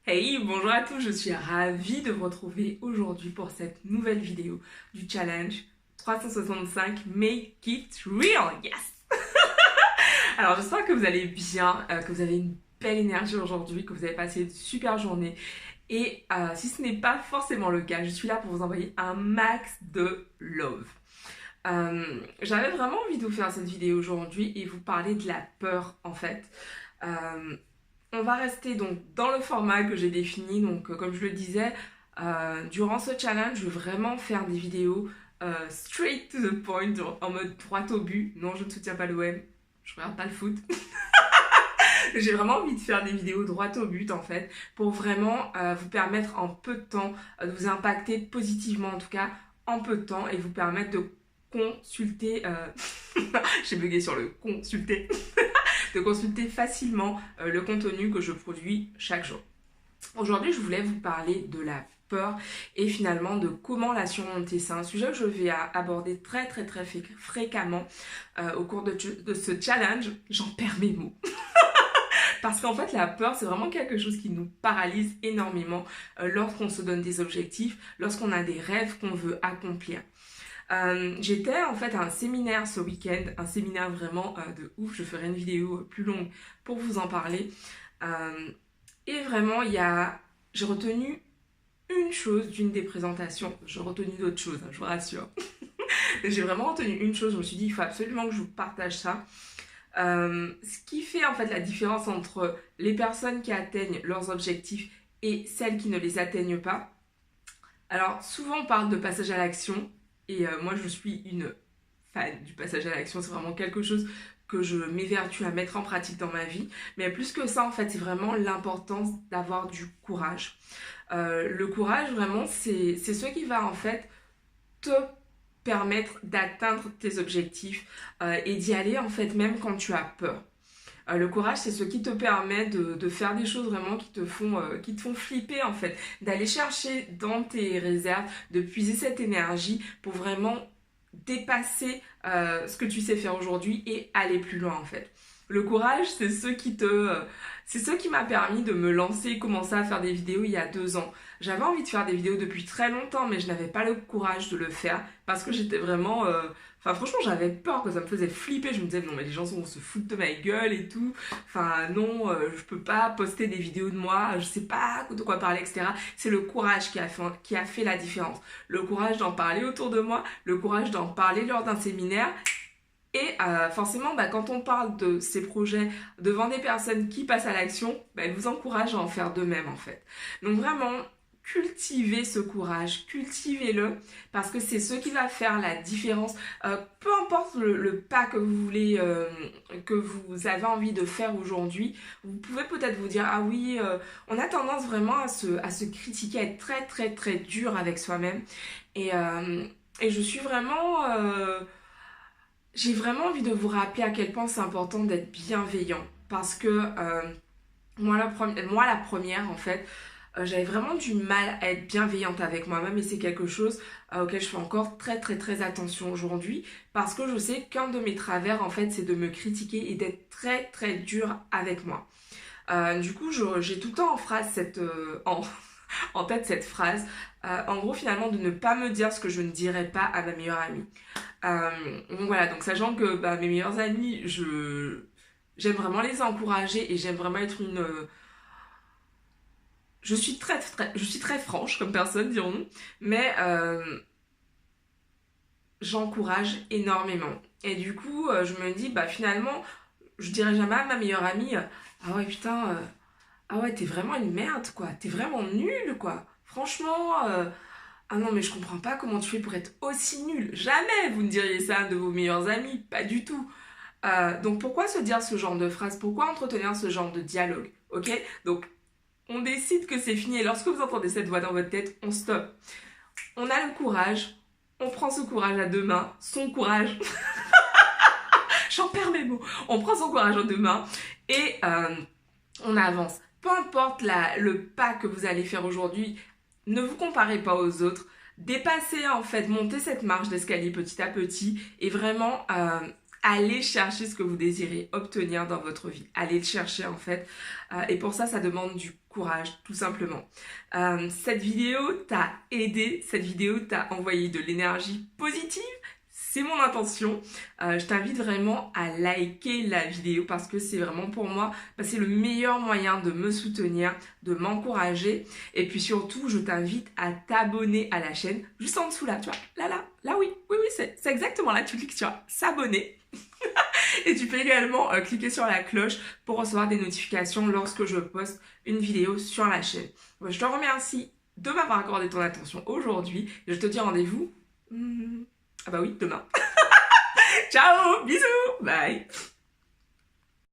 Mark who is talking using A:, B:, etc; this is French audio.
A: Hey, bonjour à tous, je suis ravie de vous retrouver aujourd'hui pour cette nouvelle vidéo du challenge 365 Make It Real. Yes! Alors j'espère que vous allez bien, que vous avez une belle énergie aujourd'hui, que vous avez passé une super journée. Et si ce n'est pas forcément le cas, je suis là pour vous envoyer un max de love. J'avais vraiment envie de vous faire cette vidéo aujourd'hui et vous parler de la peur en fait. On va rester donc dans le format que j'ai défini, donc comme je le disais, durant ce challenge, je vais vraiment faire des vidéos straight to the point, en mode droit au but. Non, je ne soutiens pas l'OM, je regarde pas le foot. J'ai vraiment envie de faire des vidéos droit au but en fait, pour vraiment vous permettre en peu de temps de vous impacter positivement en tout cas, en peu de temps et vous permettre de consulter, j'ai bugué sur le consulter, de consulter facilement le contenu que je produis chaque jour. Aujourd'hui, je voulais vous parler de la peur et finalement de comment la surmonter. C'est un sujet que je vais aborder très fréquemment au cours de ce challenge. J'en perds mes mots. Parce qu'en fait, la peur, c'est vraiment quelque chose qui nous paralyse énormément lorsqu'on se donne des objectifs, lorsqu'on a des rêves qu'on veut accomplir. J'étais en fait à un séminaire ce week-end, un séminaire vraiment de ouf. Je ferai une vidéo plus longue pour vous en parler. Et vraiment, j'ai retenu une chose d'une des présentations. J'ai retenu d'autres choses, hein, je vous rassure. J'ai vraiment retenu une chose. Je me suis dit, il faut absolument que je vous partage ça. Ce qui fait en fait la différence entre les personnes qui atteignent leurs objectifs et celles qui ne les atteignent pas. Alors souvent on parle de passage à l'action et moi je suis une fan du passage à l'action, c'est vraiment quelque chose que je m'évertue à mettre en pratique dans ma vie, mais plus que ça en fait c'est vraiment l'importance d'avoir du courage. Le courage vraiment c'est ce qui va en fait te permettre d'atteindre tes objectifs et d'y aller en fait même quand tu as peur. Le courage, c'est ce qui te permet de faire des choses vraiment qui te font flipper en fait, d'aller chercher dans tes réserves, de puiser cette énergie pour vraiment dépasser ce que tu sais faire aujourd'hui et aller plus loin en fait. Le courage, c'est ce qui m'a permis de me lancer et commencer à faire des vidéos il y a 2 ans. J'avais envie de faire des vidéos depuis très longtemps, mais je n'avais pas le courage de le faire parce que j'étais vraiment... Enfin, franchement, j'avais peur, que ça me faisait flipper. Je me disais, non, mais les gens vont se foutre de ma gueule et tout. Enfin, non, je peux pas poster des vidéos de moi, je sais pas de quoi parler, etc. C'est le courage qui a fait la différence. Le courage d'en parler autour de moi, le courage d'en parler lors d'un séminaire. Et forcément, quand on parle de ces projets devant des personnes qui passent à l'action, elles vous encouragent à en faire de même en fait. Donc vraiment, cultivez ce courage, cultivez-le, parce que c'est ce qui va faire la différence. Peu importe le pas que vous voulez, que vous avez envie de faire aujourd'hui, vous pouvez peut-être vous dire, ah oui, on a tendance vraiment à se critiquer, à être très dur avec soi-même. Et je suis vraiment... j'ai vraiment envie de vous rappeler à quel point c'est important d'être bienveillant. Parce que moi, la première, en fait, j'avais vraiment du mal à être bienveillante avec moi-même. Et c'est quelque chose auquel je fais encore très attention aujourd'hui. Parce que je sais qu'un de mes travers, en fait, c'est de me critiquer et d'être très dure avec moi. Du coup, j'ai tout le temps en tête cette phrase. En gros, finalement, de ne pas me dire ce que je ne dirais pas à ma meilleure amie. Donc voilà, donc sachant que mes meilleurs amis, j'aime vraiment les encourager et j'aime vraiment être une... je suis très franche comme personne, dirons-nous, mais j'encourage énormément. Et du coup, je me dis, finalement, je dirais jamais à ma meilleure amie, ah ouais, putain, ah ouais, t'es vraiment une merde, quoi. T'es vraiment nulle, quoi. Franchement, ah non, mais je comprends pas comment tu fais pour être aussi nulle. Jamais vous ne diriez ça à de vos meilleurs amis, pas du tout. Donc pourquoi se dire ce genre de phrase? Pourquoi entretenir ce genre de dialogue? Ok? Donc on décide que c'est fini et lorsque vous entendez cette voix dans votre tête, on stoppe. On a le courage, on prend ce courage à deux mains, son courage. J'en perds mes mots. On prend son courage à deux mains et on avance. Peu importe le pas que vous allez faire aujourd'hui, ne vous comparez pas aux autres. Dépassez en fait, montez cette marche d'escalier petit à petit et vraiment allez chercher ce que vous désirez obtenir dans votre vie. Allez le chercher en fait. Et pour ça, ça demande du courage, tout simplement. Cette vidéo t'a aidé, cette vidéo t'a envoyé de l'énergie positive. C'est mon intention. Je t'invite vraiment à liker la vidéo parce que c'est vraiment pour moi, c'est le meilleur moyen de me soutenir, de m'encourager. Et puis surtout, je t'invite à t'abonner à la chaîne juste en dessous là, tu vois. Là oui, c'est exactement là. Tu cliques sur s'abonner. Et tu peux également cliquer sur la cloche pour recevoir des notifications lorsque je poste une vidéo sur la chaîne. Je te remercie de m'avoir accordé ton attention aujourd'hui. Et je te dis rendez-vous. Ah bah oui, demain. Ciao, bisous, bye.